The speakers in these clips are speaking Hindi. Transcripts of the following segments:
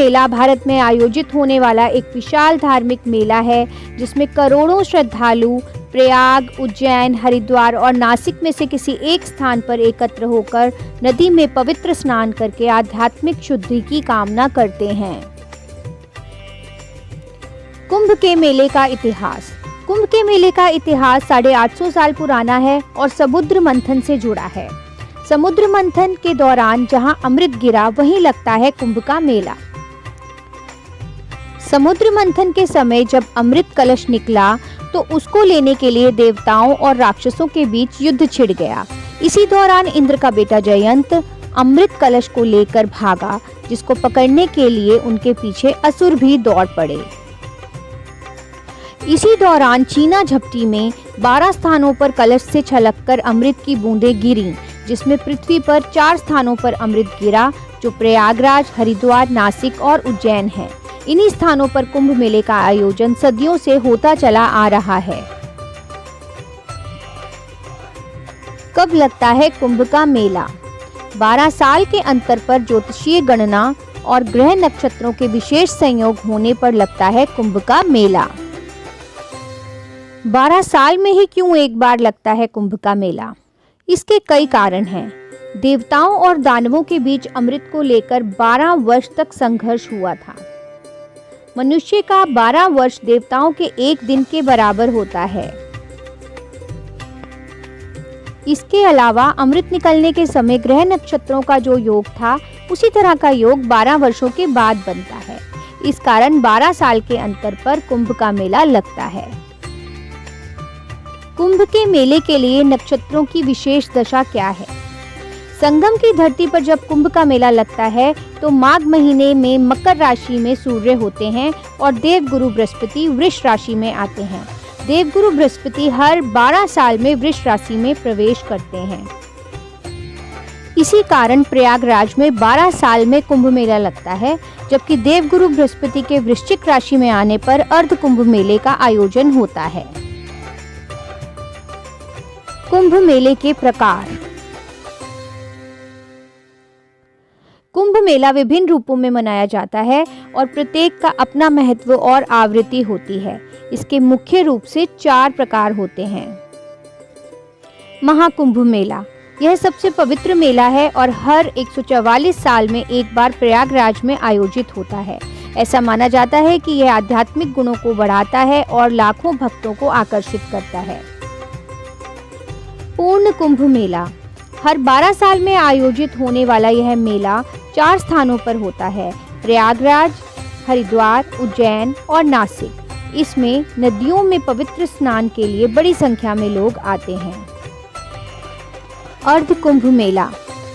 मेला भारत में आयोजित होने वाला एक विशाल धार्मिक मेला है जिसमें करोड़ों श्रद्धालु प्रयाग, उज्जैन, हरिद्वार और नासिक में से किसी एक स्थान पर एकत्र होकर नदी में पवित्र स्नान करके आध्यात्मिक शुद्धि की कामना करते हैं। कुंभ के मेले का इतिहास। कुंभ के मेले का इतिहास 850 साल पुराना है और समुद्र मंथन से जुड़ा है। समुद्र मंथन के दौरान जहां अमृत गिरा वहीं लगता है कुंभ का मेला। समुद्र मंथन के समय जब अमृत कलश निकला तो उसको लेने के लिए देवताओं और राक्षसों के बीच युद्ध छिड़ गया। इसी दौरान इंद्र का बेटा जयंत अमृत कलश को लेकर भागा, जिसको पकड़ने के लिए उनके पीछे असुर भी दौड़ पड़े। इसी दौरान चीना झपटी में 12 स्थानों पर कलश से छलककर अमृत की बूंदें गिरीं, जिसमें पृथ्वी पर 4 स्थानों पर अमृत गिरा, जो प्रयागराज, हरिद्वार, नासिक और उज्जैन है। इन्हीं स्थानों पर कुंभ मेले का आयोजन सदियों से होता चला आ रहा है। कब लगता है कुंभ का मेला? 12 साल के अंतर पर ज्योतिषीय गणना और ग्रह नक्षत्रों के विशेष संयोग होने पर लगता है कुंभ का मेला। 12 साल में ही क्यों एक बार लगता है कुंभ का मेला? इसके कई कारण हैं। देवताओं और दानवों के बीच अमृत को लेकर 12 वर्ष तक संघर्ष हुआ था। मनुष्य का 12 वर्ष देवताओं के एक दिन के बराबर होता है। इसके अलावा अमृत निकलने के समय ग्रह नक्षत्रों का जो योग था उसी तरह का योग 12 वर्षों के बाद बनता है। इस कारण 12 साल के अंतर पर कुंभ का मेला लगता है। कुंभ के मेले के लिए नक्षत्रों की विशेष दशा क्या है? संगम की धरती पर जब कुंभ का मेला लगता है तो माघ महीने में मकर राशि में सूर्य होते हैं और देवगुरु बृहस्पति वृष राशि में आते हैं। देवगुरु बृहस्पति हर 12 साल में वृष राशि में प्रवेश करते हैं। इसी कारण प्रयागराज में 12 साल में कुंभ मेला लगता है, जबकि देवगुरु बृहस्पति के वृश्चिक राशि में आने पर अर्ध कुंभ मेले का आयोजन होता है। कुंभ मेले के प्रकार। कुंभ मेला विभिन्न रूपों में मनाया जाता है और प्रत्येक का अपना महत्व और आवृत्ति होती है। इसके मुख्य रूप से 4 प्रकार होते हैं। महाकुंभ मेला, यह सबसे पवित्र मेला है और हर 144 साल में एक बार प्रयागराज में आयोजित होता है। ऐसा माना जाता है कि यह आध्यात्मिक गुणों को बढ़ाता है और लाखों भक्तों को आकर्षित करता है। पूर्ण कुंभ मेला, हर 12 साल में आयोजित होने वाला यह मेला 4 स्थानों पर होता है: प्रयागराज, हरिद्वार, उज्जैन और नासिक। इसमें नदियों में पवित्र स्नान के लिए बड़ी संख्या में लोग आते हैं। अर्ध कुंभ मेला,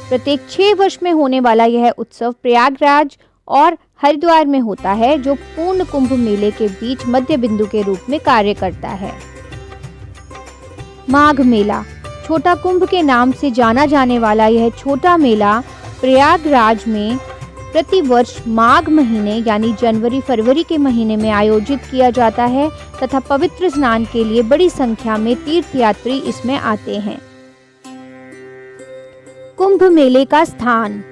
प्रत्येक 6 वर्ष में होने वाला यह उत्सव प्रयागराज और हरिद्वार में होता है, जो पूर्ण कुंभ मेले के बीच मध्य बिंदु के रूप में कार्य करता है। माघ मेला, छोटा कुंभ के नाम से जाना जाने वाला यह छोटा मेला प्रयागराज में प्रति वर्ष माघ महीने यानी जनवरी फरवरी के महीने में आयोजित किया जाता है तथा पवित्र स्नान के लिए बड़ी संख्या में तीर्थयात्री इसमें आते हैं। कुंभ मेले का स्थान।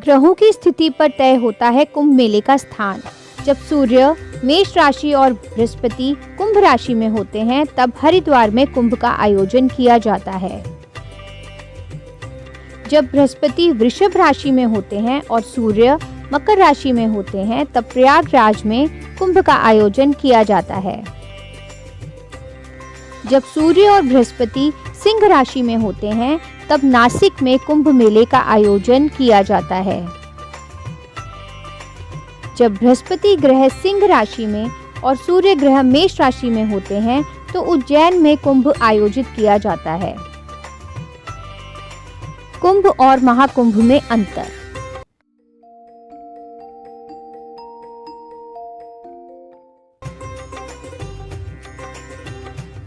ग्रहों की स्थिति पर तय होता है कुंभ मेले का स्थान। जब सूर्य मेष राशि और बृहस्पति कुंभ राशि में होते हैं तब हरिद्वार में कुंभ का आयोजन किया जाता है। जब बृहस्पति वृषभ राशि में होते हैं और सूर्य मकर राशि में होते हैं तब प्रयागराज में कुंभ का आयोजन किया जाता है। जब सूर्य और बृहस्पति सिंह राशि में होते हैं तब नासिक में कुंभ मेले का आयोजन किया जाता है। जब बृहस्पति ग्रह सिंह राशि में और सूर्य ग्रह मेष राशि में होते हैं तो उज्जैन में कुंभ आयोजित किया जाता है। कुंभ और महाकुंभ में अंतर।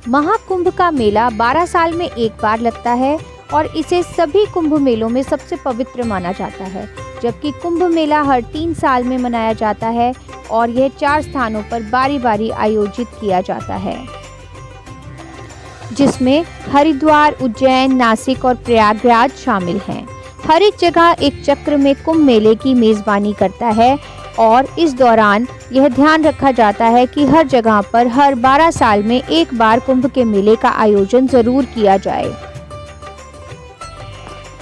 महाकुंभ का मेला 12 साल में एक बार लगता है और इसे सभी कुंभ मेलों में सबसे पवित्र माना जाता है, जबकि कुंभ मेला हर 3 साल में मनाया जाता है और यह 4 स्थानों पर बारी बारी आयोजित किया जाता है, जिसमें हरिद्वार, उज्जैन, नासिक और प्रयागराज शामिल हैं। हर एक जगह एक चक्र में कुंभ मेले की मेज़बानी करता है और इस दौरान यह ध्यान रखा जाता है कि हर जगह पर हर 12 साल में एक बार कुंभ के मेले का आयोजन जरूर किया जाए।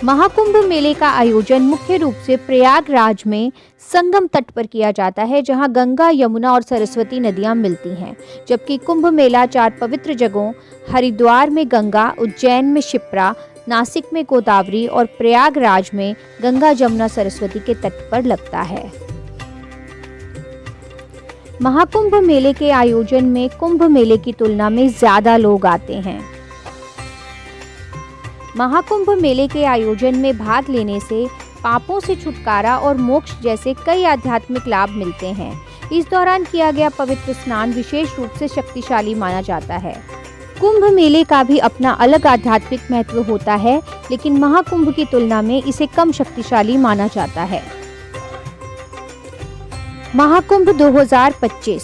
महाकुंभ मेले का आयोजन मुख्य रूप से प्रयागराज में संगम तट पर किया जाता है, जहां गंगा, यमुना और सरस्वती नदियां मिलती हैं, जबकि कुंभ मेला 4 पवित्र जगहों हरिद्वार में गंगा, उज्जैन में क्षिप्रा, नासिक में गोदावरी और प्रयागराज में गंगा, जमुना, सरस्वती के तट पर लगता है। महाकुंभ मेले के आयोजन में कुंभ मेले की तुलना में ज्यादा लोग आते हैं। महाकुंभ मेले के आयोजन में भाग लेने से पापों से छुटकारा और मोक्ष जैसे कई आध्यात्मिक लाभ मिलते हैं। इस दौरान किया गया पवित्र स्नान विशेष रूप से शक्तिशाली माना जाता है। कुंभ मेले का भी अपना अलग आध्यात्मिक महत्व होता है, लेकिन महाकुंभ की तुलना में इसे कम शक्तिशाली माना जाता है। महाकुंभ 2025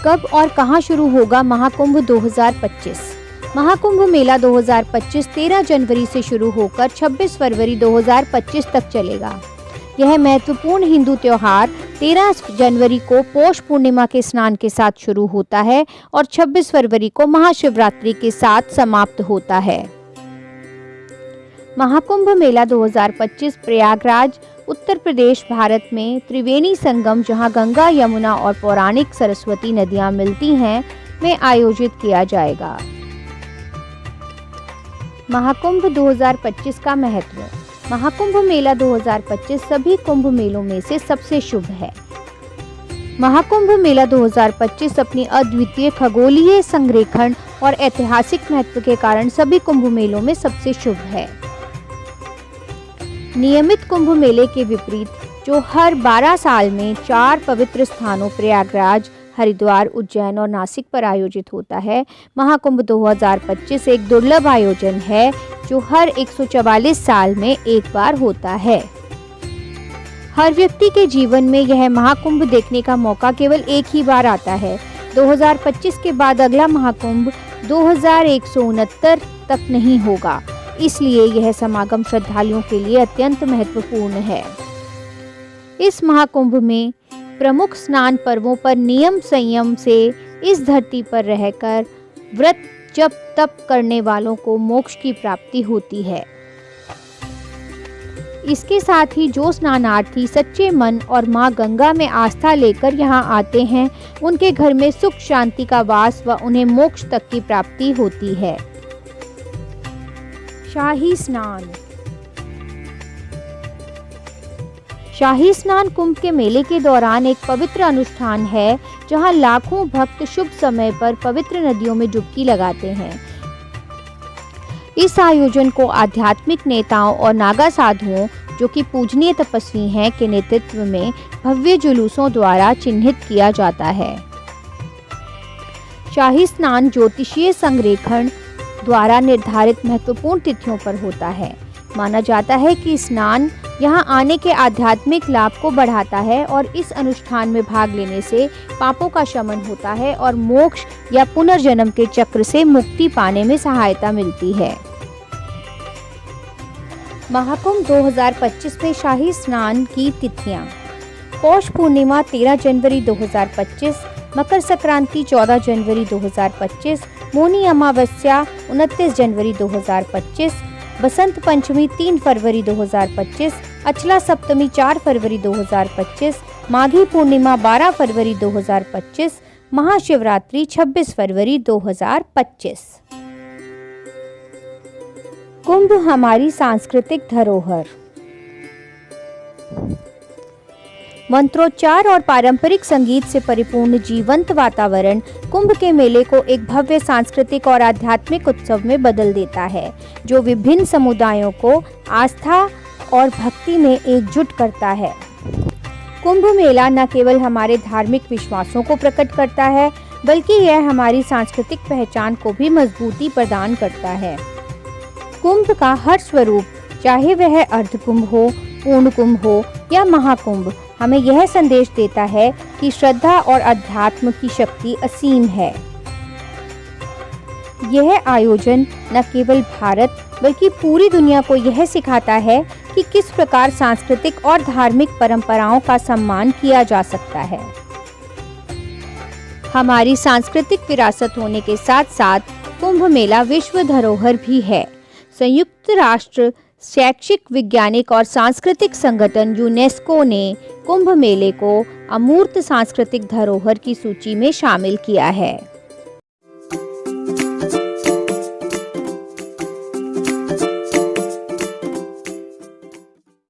कब और कहां शुरू होगा? महाकुंभ 2025 महाकुंभ मेला 2025 13 जनवरी से शुरू होकर 26 फरवरी 2025 तक चलेगा। यह महत्वपूर्ण हिंदू त्योहार 13 जनवरी को पौष पूर्णिमा के स्नान के साथ शुरू होता है और 26 फरवरी को महाशिवरात्रि के साथ समाप्त होता है। महाकुंभ मेला 2025 प्रयागराज, उत्तर प्रदेश, भारत में त्रिवेणी संगम, जहां गंगा, यमुना और पौराणिक सरस्वती नदियां मिलती हैं, में आयोजित किया जाएगा। महाकुंभ 2025 का महत्व। महाकुंभ मेला 2025 सभी कुंभ मेलों में से सबसे शुभ है। महाकुंभ मेला 2025 अपनी अद्वितीय खगोलीय संरेखण और ऐतिहासिक महत्व के कारण सभी कुंभ मेलों में सबसे शुभ है। नियमित कुंभ मेले के विपरीत, जो हर 12 साल में 4 पवित्र स्थानों प्रयागराज, हरिद्वार, उज्जैन और नासिक पर आयोजित होता है, महाकुंभ 2025 एक दुर्लभ आयोजन है जो हर 144 साल में एक बार होता है। हर व्यक्ति के जीवन में यह महाकुंभ देखने का मौका केवल एक ही बार आता है। 2025 के बाद अगला महाकुंभ 2169 तक नहीं होगा, इसलिए यह समागम श्रद्धालुओं के लिए अत्यंत महत्वपूर्ण है। इस महाकुंभ में प्रमुख स्नान पर्वों पर नियम संयम से इस धरती पर रहकर व्रत जप तप करने वालों को मोक्ष की प्राप्ति होती है। इसके साथ ही जो स्नानार्थी सच्चे मन और मां गंगा में आस्था लेकर यहाँ आते हैं, उनके घर में सुख शांति का वास व उन्हें मोक्ष तक की प्राप्ति होती है। शाही स्नान। शाही स्नान कुंभ के मेले के दौरान एक पवित्र अनुष्ठान है, जहां लाखों भक्त शुभ समय पर पवित्र नदियों में डुबकी लगाते हैं। इस आयोजन को आध्यात्मिक नेताओं और नागा साधुओं, जो कि पूजनीय तपस्वी हैं, के नेतृत्व में भव्य जुलूसों द्वारा चिन्हित किया जाता है। शाही स्नान ज्योतिषीय संरेखण द्वारा निर्धारित महत्वपूर्ण तिथियों पर होता है। माना जाता है कि स्नान यहाँ आने के आध्यात्मिक लाभ को बढ़ाता है और इस अनुष्ठान में भाग लेने से पापों का शमन होता है और मोक्ष या पुनर्जन्म के चक्र से मुक्ति पाने में सहायता मिलती है। महाकुंभ 2025 में शाही स्नान की तिथियां। पौष पूर्णिमा 13 जनवरी 2025, मकर संक्रांति 14 जनवरी 2025, मौनी अमावस्या 29 जनवरी 2025, बसंत पंचमी 3 फरवरी 2025, अचला सप्तमी 4 फरवरी 2025, माघी पूर्णिमा 12 फरवरी 2025, महाशिवरात्रि 26 फरवरी 2025। कुंभ हमारी सांस्कृतिक धरोहर। मंत्रोच्चार और पारंपरिक संगीत से परिपूर्ण जीवंत वातावरण कुंभ के मेले को एक भव्य सांस्कृतिक और आध्यात्मिक उत्सव में बदल देता है, जो विभिन्न समुदायों को आस्था और भक्ति में एकजुट करता है। कुंभ मेला न केवल हमारे धार्मिक विश्वासों को प्रकट करता है, बल्कि यह हमारी सांस्कृतिक पहचान को भी मजबूती प्रदान करता है। कुंभ का हर स्वरूप, चाहे वह अर्धकुंभ हो, पूर्ण कुंभ हो या महाकुंभ, हमें यह संदेश देता है कि श्रद्धा और अध्यात्म की शक्ति असीम है। यह आयोजन न केवल भारत बल्कि पूरी दुनिया को यह सिखाता है कि किस प्रकार सांस्कृतिक और धार्मिक परंपराओं का सम्मान किया जा सकता है। हमारी सांस्कृतिक विरासत होने के साथ साथ कुंभ मेला विश्व धरोहर भी है। संयुक्त राष्ट्र शैक्षिक, वैज्ञानिक और सांस्कृतिक संगठन यूनेस्को ने कुंभ मेले को अमूर्त सांस्कृतिक धरोहर की सूची में शामिल किया है।